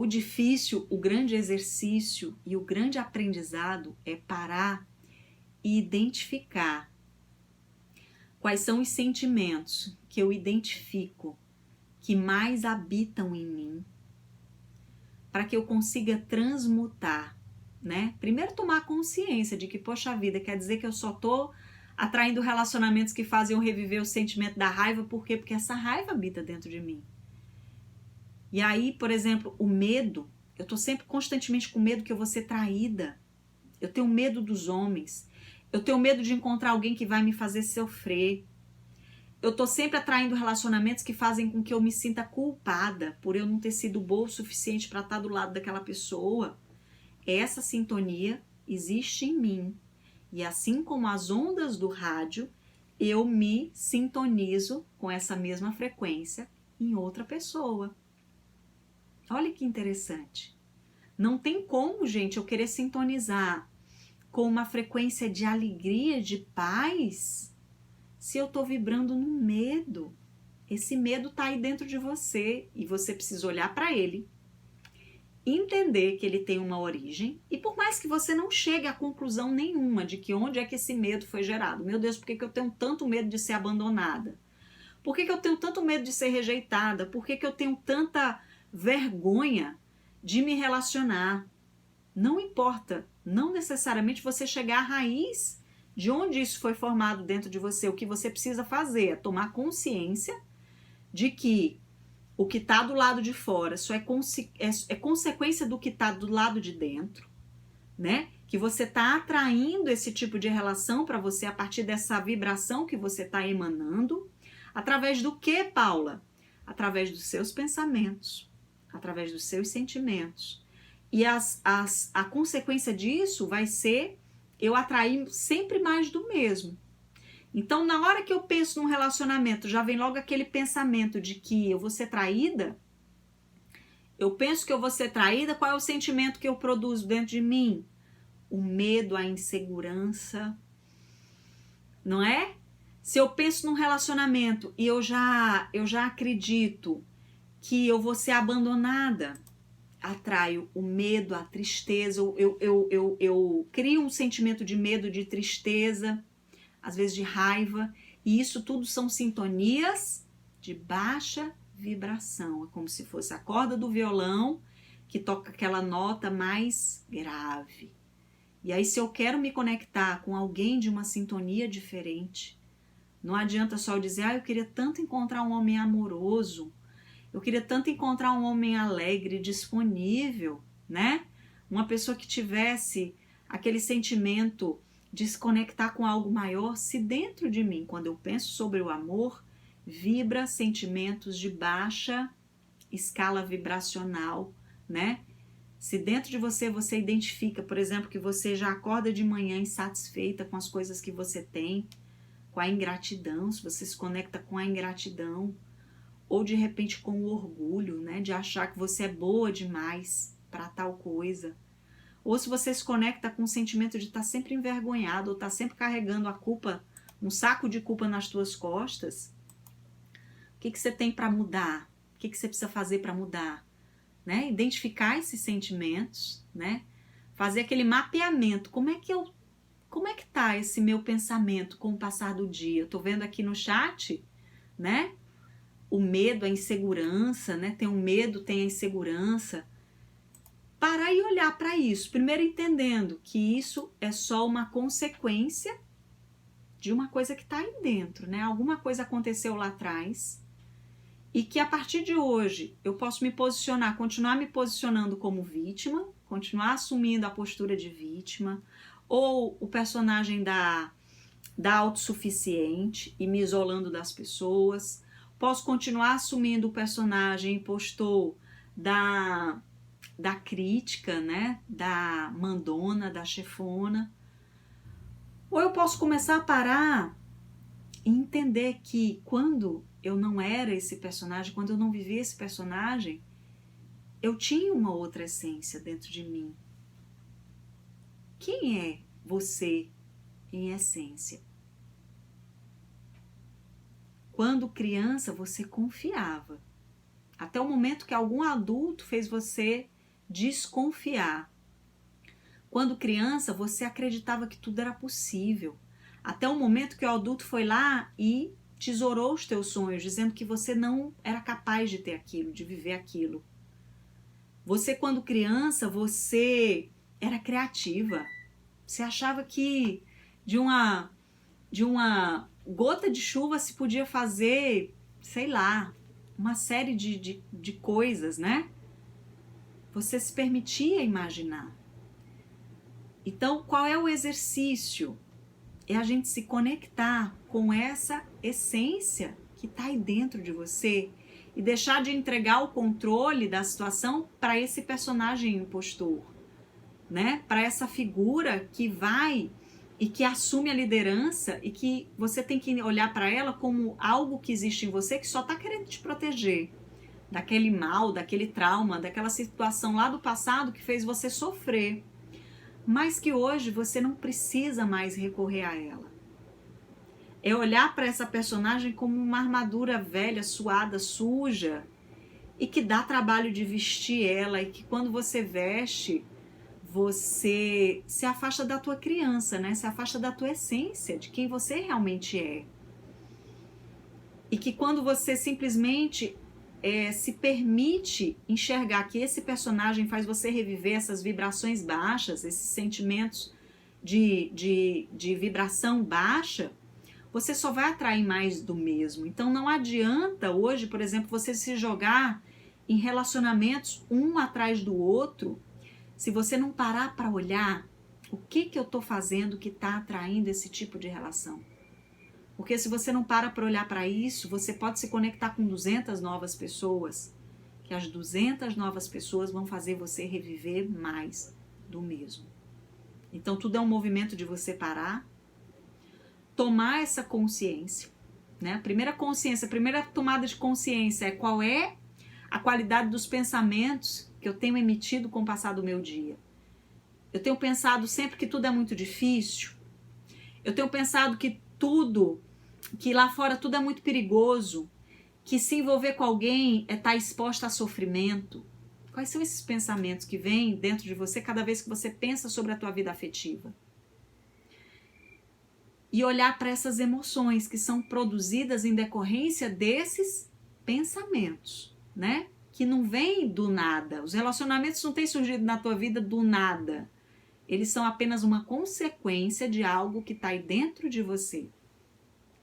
o difícil, o grande exercício e o grande aprendizado é parar e identificar quais são os sentimentos que eu identifico que mais habitam em mim, para que eu consiga transmutar, né? Primeiro tomar consciência de que, poxa vida, quer dizer que eu só tô atraindo relacionamentos que fazem eu reviver o sentimento da raiva, por quê? Porque essa raiva habita dentro de mim. E aí, por exemplo, o medo, eu tô sempre constantemente com medo que eu vou ser traída. Eu tenho medo dos homens. Eu tenho medo de encontrar alguém que vai me fazer sofrer. Eu tô sempre atraindo relacionamentos que fazem com que eu me sinta culpada por eu não ter sido boa o suficiente para estar do lado daquela pessoa. Essa sintonia existe em mim. E assim como as ondas do rádio, eu me sintonizo com essa mesma frequência em outra pessoa. Olha que interessante. Não tem como, gente, eu querer sintonizar com uma frequência de alegria, de paz, se eu tô vibrando no medo. Esse medo tá aí dentro de você e você precisa olhar para ele, entender que ele tem uma origem, e por mais que você não chegue a conclusão nenhuma de que onde é que esse medo foi gerado. Meu Deus, por que eu tenho tanto medo de ser abandonada? Por que eu tenho tanto medo de ser rejeitada? Por que eu tenho tanta vergonha de me relacionar? Não importa, não necessariamente você chegar à raiz de onde isso foi formado dentro de você. O que você precisa fazer é tomar consciência de que o que está do lado de fora só é consequência do que está do lado de dentro, né? Que você está atraindo esse tipo de relação para você a partir dessa vibração que você está emanando. Através do que, Paula? Através dos seus pensamentos, através dos seus sentimentos. E a consequência disso vai ser eu atrair sempre mais do mesmo. Então, na hora que eu penso num relacionamento, já vem logo aquele pensamento de que eu vou ser traída. Eu penso que eu vou ser traída, qual é o sentimento que eu produzo dentro de mim? O medo, a insegurança, não é? Se eu penso num relacionamento e eu já acredito que eu vou ser abandonada, atraio o medo, a tristeza, eu crio um sentimento de medo, de tristeza, às vezes de raiva, e isso tudo são sintonias de baixa vibração. É como se fosse a corda do violão que toca aquela nota mais grave. E aí, se eu quero me conectar com alguém de uma sintonia diferente, não adianta só eu dizer, eu queria tanto encontrar um homem amoroso, eu queria tanto encontrar um homem alegre, disponível, né? Uma pessoa que tivesse aquele sentimento de se conectar com algo maior, se dentro de mim, quando eu penso sobre o amor, vibra sentimentos de baixa escala vibracional, né? Se dentro de você identifica, por exemplo, que você já acorda de manhã insatisfeita com as coisas que você tem, com a ingratidão, se você se conecta com a ingratidão, ou de repente com o orgulho, né, de achar que você é boa demais para tal coisa, ou se você se conecta com o sentimento de estar sempre envergonhado, ou estar sempre carregando a culpa, um saco de culpa nas tuas costas, o que você tem para mudar? O que você precisa fazer para mudar? Né? Identificar esses sentimentos, né? Fazer aquele mapeamento, como é que tá esse meu pensamento com o passar do dia? Eu tô vendo aqui no chat, né? O medo, a insegurança, né? Tem o medo, tem a insegurança. Parar e olhar para isso. Primeiro entendendo que isso é só uma consequência de uma coisa que está aí dentro, né? Alguma coisa aconteceu lá atrás e que a partir de hoje eu posso me posicionar, continuar me posicionando como vítima, continuar assumindo a postura de vítima, ou o personagem da autossuficiente e me isolando das pessoas. Posso continuar assumindo o personagem impostor da crítica, né? Da mandona, da chefona. Ou eu posso começar a parar e entender que quando eu não era esse personagem, quando eu não vivia esse personagem, eu tinha uma outra essência dentro de mim. Quem é você em essência? Quando criança, você confiava. até o momento que algum adulto fez você desconfiar. Quando criança, você acreditava que tudo era possível, até o momento que o adulto foi lá e tesourou os teus sonhos, dizendo que você não era capaz de ter aquilo, de viver aquilo. Você, quando criança, você era criativa. Você achava que de uma gota de chuva se podia fazer, sei lá, uma série de coisas, né? Você se permitia imaginar. Então, qual é o exercício? É a gente se conectar com essa essência que está aí dentro de você e deixar de entregar o controle da situação para esse personagem impostor, né? Para essa figura que vai e que assume a liderança e que você tem que olhar para ela como algo que existe em você que só está querendo te proteger daquele mal, daquele trauma, daquela situação lá do passado que fez você sofrer, mas que hoje você não precisa mais recorrer a ela. É olhar para essa personagem como uma armadura velha, suada, suja, e que dá trabalho de vestir ela, e que quando você veste, você se afasta da tua criança, né? Se afasta da tua essência, de quem você realmente é. E que quando você simplesmente se permite enxergar que esse personagem faz você reviver essas vibrações baixas, esses sentimentos de vibração baixa, você só vai atrair mais do mesmo. Então não adianta hoje, por exemplo, você se jogar em relacionamentos um atrás do outro, se você não parar para olhar o que eu estou fazendo que está atraindo esse tipo de relação. Porque se você não para olhar para isso, você pode se conectar com 200 novas pessoas, que as 200 novas pessoas vão fazer você reviver mais do mesmo. Então tudo é um movimento de você parar, tomar essa consciência, né? A primeira consciência, a primeira tomada de consciência é qual é a qualidade dos pensamentos que eu tenho emitido com o passar do meu dia. Eu tenho pensado sempre que tudo é muito difícil. Eu tenho pensado que lá fora tudo é muito perigoso, que se envolver com alguém é estar exposta a sofrimento. Quais são esses pensamentos que vêm dentro de você cada vez que você pensa sobre a tua vida afetiva? E olhar para essas emoções que são produzidas em decorrência desses pensamentos, né? Que não vêm do nada. Os relacionamentos não têm surgido na tua vida do nada. Eles são apenas uma consequência de algo que está aí dentro de você.